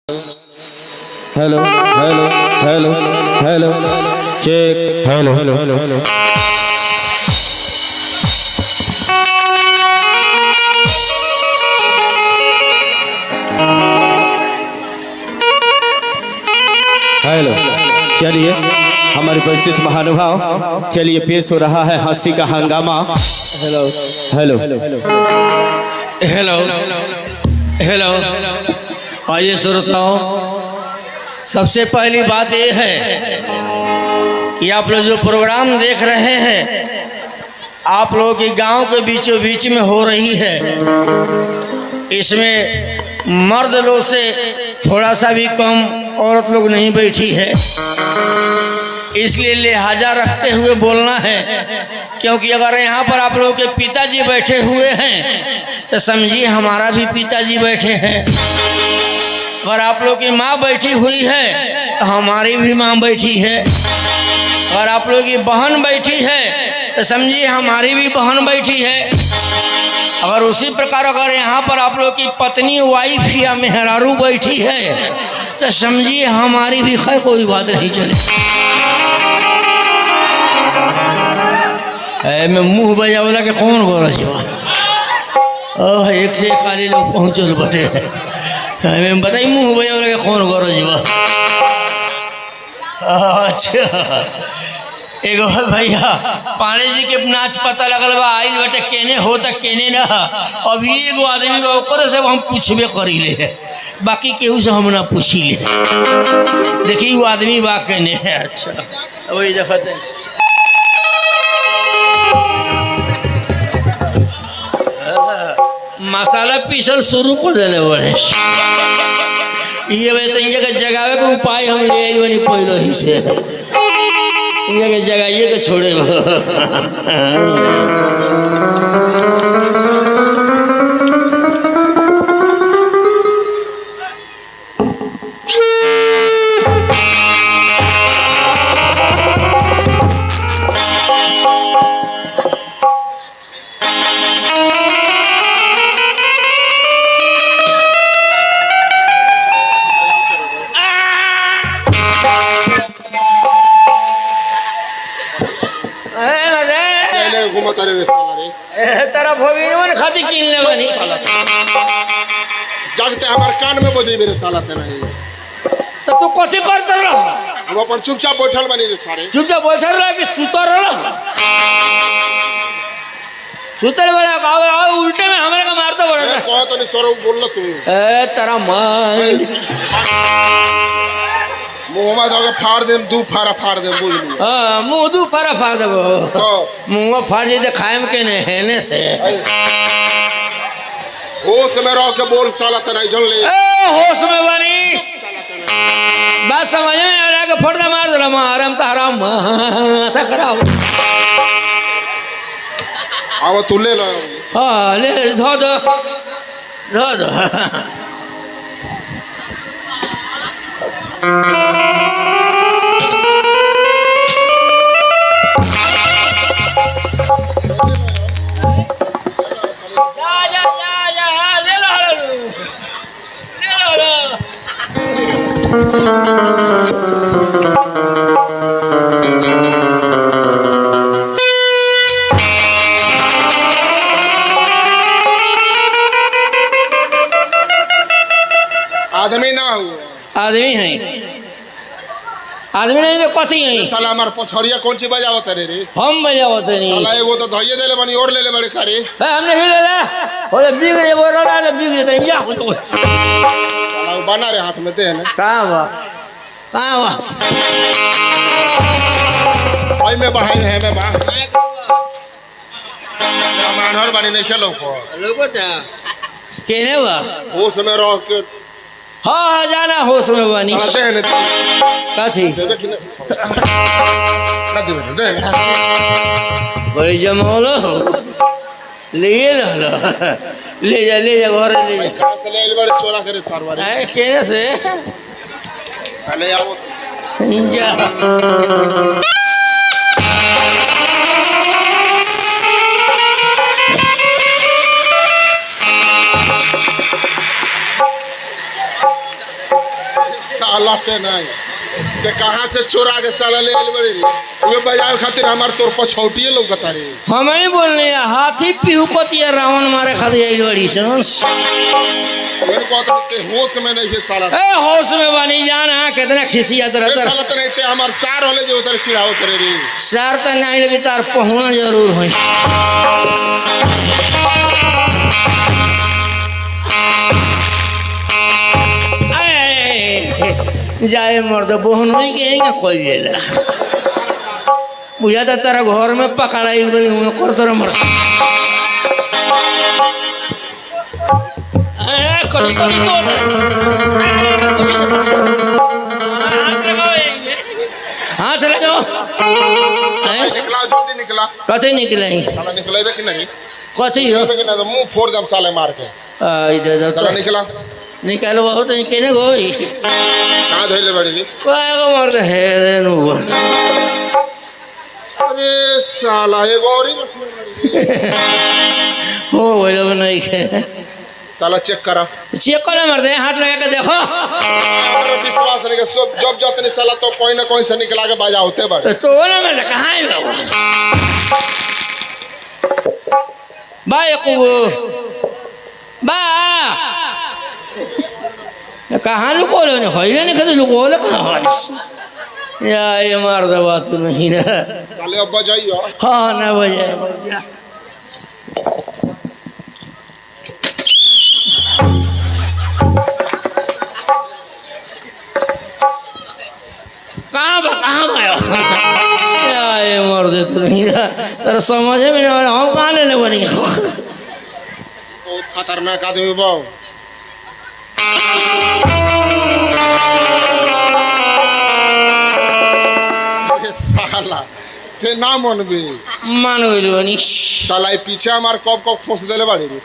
Hello hello hello hello check hello hello hello hello hello. चलिए हमारे उपस्थित महानुभाव, चलिए पेश हो रहा है हंसी का हंगामा। Hello hello hello hello. आइए श्रोताओं, सबसे पहली बात यह है कि आप लोग जो प्रोग्राम देख रहे हैं, आप लोगों की गांव के बीचों बीच में हो रही है। इसमें मर्द लोग से थोड़ा सा भी कम औरत लोग नहीं बैठी है, इसलिए लिहाजा रखते हुए बोलना है। क्योंकि अगर यहाँ पर आप लोगों के पिताजी बैठे हुए हैं तो समझिए हमारा भी पिताजी बैठे हैं। अगर आप लोग की माँ बैठी हुई है तो हमारी भी माँ बैठी है। अगर आप लोग की बहन बैठी है तो समझिए हमारी भी बहन बैठी है। अगर उसी प्रकार अगर यहाँ पर आप लोग की पत्नी वाइफ या मेहरारू बैठी है तो समझिए हमारी भी खैर कोई बात नहीं चले। मैं मुँह बजावला के कौन बोल एक से खाली लोग पहुँचल बटे मैं बताई मुँह बजावला के कौन गोर जीवा। अच्छा एगो भैया पाणे जी के नाच पता लगल बा, आइल बटे केने हो त केने ना। अभी एगो आदमी बा ओकरे से हम पूछबे करी ले, बाकी केहू से हम ना पूछी ले। देखी वो आदमी बा केने है। अच्छा वही देखते मसाला पीसल शुरू कर दिले बड़े। ये तो जगावे के उपाय हम ले आइल बनी पहले ही से, ये जगाइए के छोड़े। तेरा भोगिन खाती किन ले बनी जागते हमारे कान में बोझे मेरे साला ते नहीं। तो तू कथी करते रह? हम अपन चुपचाप बैठल बनी रे सारे। चुपचाप बैठल रह कि सुतर रह? सुतर बड़ा आओ उल्टे में हमारे का मारता बड़ा। मैं कहा तो नहीं सरो बोल लो तू। तेरा मां मुंह में फाड़ दे, दू फाड़ा फाड़ दे बोल लू। हां मुंह दू फाड़ा फाड़ देबो तो मुंह फाड़ जे खाएम के ने हेने से। होश में रह के बोल साला ते नहीं जन ले। होश में बनी बात समझ में आ रहा है कि फटना मार दे हराम तो हराम माथा खराब। अब तू ले लो। हां ले धो दो धो दो। आदमी ना हो, आदमी है, आदमी नहीं तो कथी है। साला हमार पछड़िया कौन सी बजावत रे रे? हम बजावत नहीं। साला एगो तो धइए देले बनी और ले ले बड़े करे। हमने ही ले ले ओले बिग रे वो रोला ले बिग रे या कुछ साला वो बना रे हाथ में दे ना। कहां बा भाई में बढ़ाई है में बा मानहर बनी नहीं खेलो को लोगोता केने बा होश में रह के। हाँ जाना होश में बनी कथी बड़ी जमौलो ले जा ले जा घर ले जा चोरा करे सारवार केने से साले आओ जा। साला के नहीं ते कहाँ से चोरा के साला ले आइल बड़ी रे वे बजावे खातिर हमार तोर पछौटिए लौकता रे हम ही बोलने हाथी पिहुकतिया रावण मारे खातिर आई बड़ी संस मैंने कहा के होश में नहीं है साला ए होश में बनी जान हां कितना खिसियत ए रहता साला तो नहीं ते हमार सार होले जो उधर चिढ़ाओ करे रे सर तो नहीं लगी तार पहुना जरूर होई जाए मर्द बोहन नहीं कहेंगे कोई ले बुझा था तेरा घर में पकड़ाइल बनी हुए कर तेरा मर्द हाथ लगाओ निकला जल्दी निकला कथे निकले साला निकलेबे कि नहीं कथी हो निकलेबे कि नहीं मुंह फोड़ दम साले मार के इधर साला निकला निकालो बहुत केने गोई कहाँ धोइले बड़ी रे कोई को मर्द है रे नु अरे साला एगो और ही हो बोलो नहीं है साला चेक करा चेक कर मर्द हाथ लगा के देखो हमारा विश्वास नहीं के सब जब जतने साला तो कोई ना कोई से निकला के बाजा होते बड़े तो ना मर्द कहाँ है बाबा बाय को बा कहाँ लुको लो ने खैले ने कदे लुको लो कहाँ या ये मर्द बात नहीं ना साले अब बजाइयो हाँ ना बजाए कहाँ या ये मर्द तो नहीं ना तेरा समझ में नहीं आ रहा हम कहाँ लेने बनी बहुत खतरनाक आदमी बाऊ साला ते ना मन बे मान गइल बनी साला ये पीछे हमार कब कब फंस देले बाड़ी रे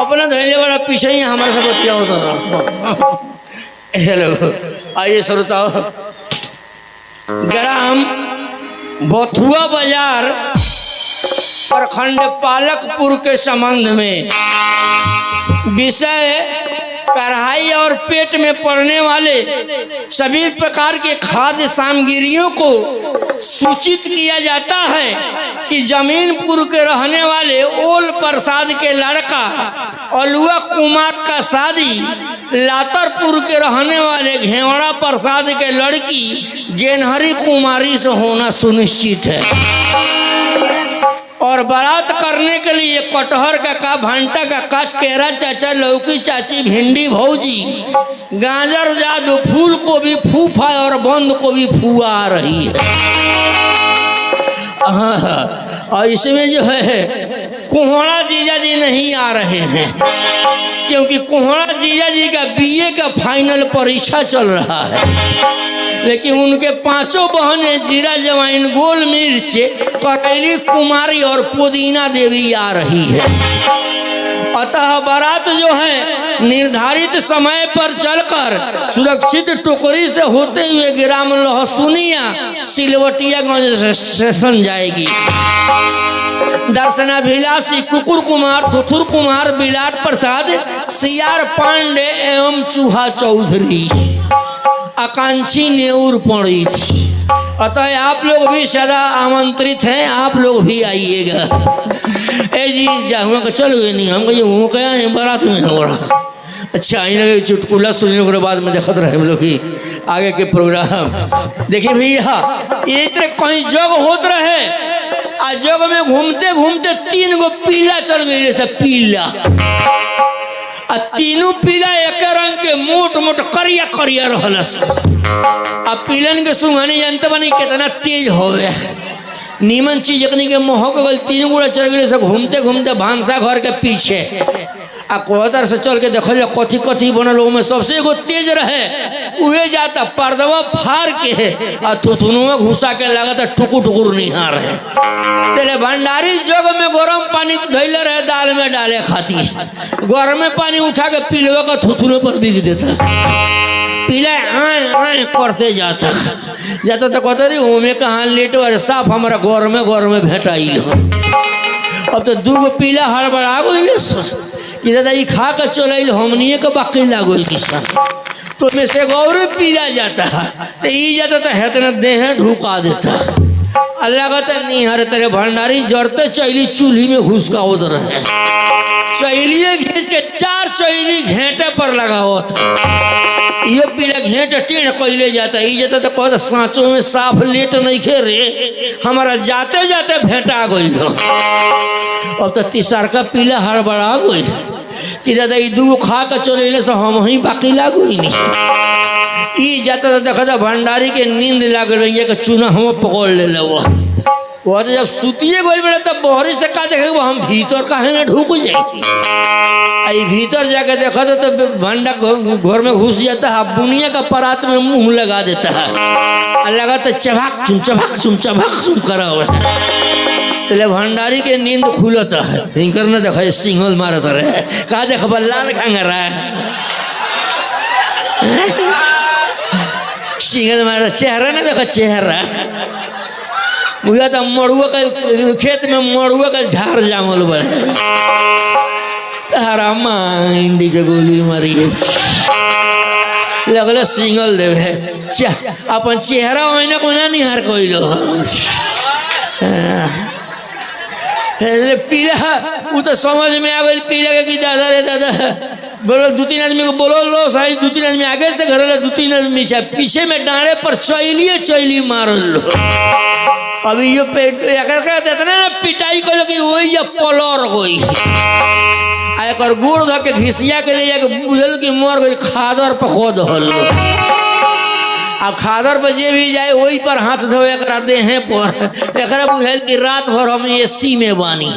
अपना धैर्य वाला पीछे ही हमारे से बतिया होता रहा हेलो आइए श्रोताओ ग्राम बथुआ बाजार प्रखंड पालकपुर के संबंध में विषय कढ़ाई और पेट में पड़ने वाले सभी प्रकार के खाद्य सामग्रियों को सूचित किया जाता है कि जमीनपुर के रहने वाले ओल प्रसाद के लड़का अलुआ कुमार का शादी लातरपुर के रहने वाले घेवड़ा प्रसाद के लड़की गेनहरी कुमारी से होना सुनिश्चित है और बारात करने के लिए कटहर का भंटा का काच केरा चाचा लौकी चाची भिंडी भौजी गाजर जादू फूल को भी फूफा और बंद को भी फुआ आ रही है और इसमें जो है कोहड़ा जीजा जी नहीं आ रहे हैं क्योंकि कोहड़ा जीजा जी का बीए का फाइनल परीक्षा चल रहा है लेकिन उनके पांचों बहनें जीरा जवाइन गोल मिर्च करैली कुमारी और पुदीना देवी आ रही है अतः बारात जो है निर्धारित समय पर चलकर सुरक्षित टोकरी से होते हुए ग्राम लहसुनिया सिलवटियागंज स्टेशन जाएगी। दर्शनाभिलाषी कुकुर कुमार थुथुर कुमार बिलाट प्रसाद सीआर पांडे एवं चूहा चौधरी आकांक्षी नेऊर पड़ी थी। अतः आप लोग भी सदा आमंत्रित हैं, आप लोग भी आइएगा। ए जी जाऊँगा का चल गए नहीं हम कहीं क्या है बारात में हो रहा अच्छा आई लगे चुटकुला सुनने के बाद में देखते रहे हम लोग की आगे के प्रोग्राम। देखिए भैया ये तरह कहीं जग होते रहे आ जग में घूमते घूमते 3 गो पीला चल गई जैसे पीला आ तीनों पीला एक रंग के मोट मोट करिया करिया रहल आ पीलन के सुंघानी जानते बनी कितना तेज हो गया नीमन चीज एकनी के मोह गल 3 गोड़ा चल गए सब घूमते घूमते भानसा घर के पीछे आ कोहतर से चल के देखल कथी कथी बनल में सबसे एगो तेज रहे उहे जाता पर्दवा फाड़ के आ थुथुनु में घुसा के लागत टुकुर टुकुर निहार रहे तेरे भंडारी जग में गरम पानी धैले रहे दाल में डाले खातिर गरम पानी उठा के पीलवा का थुथुनु पर बिग देता पीला आए आए करते जाता तो कहते रही ओमे कहाँ लेट और साफ हमारा गौर में भेटाइल अब तो 2 गो पीला हड़बड़ा गई कि दादा ये खा कर चल हमनिए के बाकी लागो तो में से गौर पीला जाता तो ई जाता तो हेतना देह ढुका देता। अल्लाह का नहीं हर तेरे भंडारी जड़ते चैली चूल्ही में घुस का उधर है, चैलिए घींच के 4 चैली घेंटे पर लगा हुआ था। ये पीला घेंट टेढ़ कैले जाता ही जाता तो कहता सांचों में साफ लेट नहीं खे रे, हमारा जाते जाते भेंटा गई। अब तो तीसर का पीला हड़बड़ा गई कि दादा ये 2 खा के चले से हम ही बाकी लागू ही नहीं। ई जाता तो देखा था भंडारी के नींद लाग रही है चूना हम पकड़ ले लो। वो तो जब सुतिए गोल बड़े तब बहरी से का देखे वो हम भीतर काहे ना ढूक जाए। आई भीतर जाके देखा तो भंडा घर में घुस जाता है, बुनिया का परात में मुंह लगा देता है, लगा तो चबाक चुम करा हुआ है। चले भंडारी के नींद खुलता है, हिंकर ने देखा सिंगल मारता रहे का देख बल्लान खांगा रहा है सिंगल मारा चेहरा ना देखा चेहरा मुझे तो मड़ुआ का खेत में मड़ुआ का झाड़ जामल बने तारा इंडी के गोली मारी लगल सिंगल देवे अपन चेहरा होना को ना निहार कोई लो पीला वो तो समझ में आ गई पीला कि दादा रे दादा बोलो 2-3 आदमी को बोलो लो साई 2-3 आदमी आगे से घर 2-3 आदमी पीछे में डांडे पर चैली मार लो। अभी ये ना पिटाई कर कि वही ये पलर गई एक गुड़ धो के घिसिया के लिए बुझल कि मर गई खादर पर खोद हल आ खादर पर जे भी जाए वही पर हाथ धो एक देहे पर एक बुझल कि रात भर हम एसी में बानी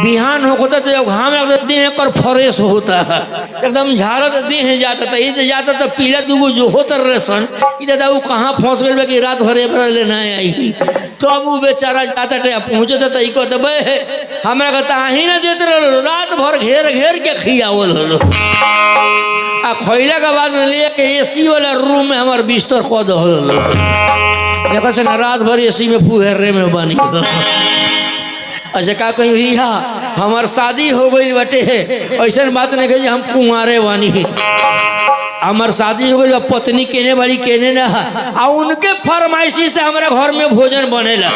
बिहान होता तो जब घाम लगता देह कर फ्रेश होता है एकदम झाड़त देह जाता था ये जाता तो पीला 2 जो होता रहे सन दादा वो कहाँ फंस गए कि रात भर लेना आई तो अब वो बेचारा जाता थे पहुँचता तो कहते भाई हमारा कहता ही ना देते रहो रात भर घेर के खियावल हलो आ खैला के बाद में लेके एसी वाला रूम में हमारे बिस्तर कह दो देखो से रात भर एसी में फुहेरे में बनी। अच्छा का कहीं भैया हमार शादी हो गई बटे ऐसा बात नहीं कही हम कुंवारे बानी हमार शादी हो गई पत्नी केने बड़ी केने ना आ उनके फरमाइशी से हमारे घर में भोजन बनेला।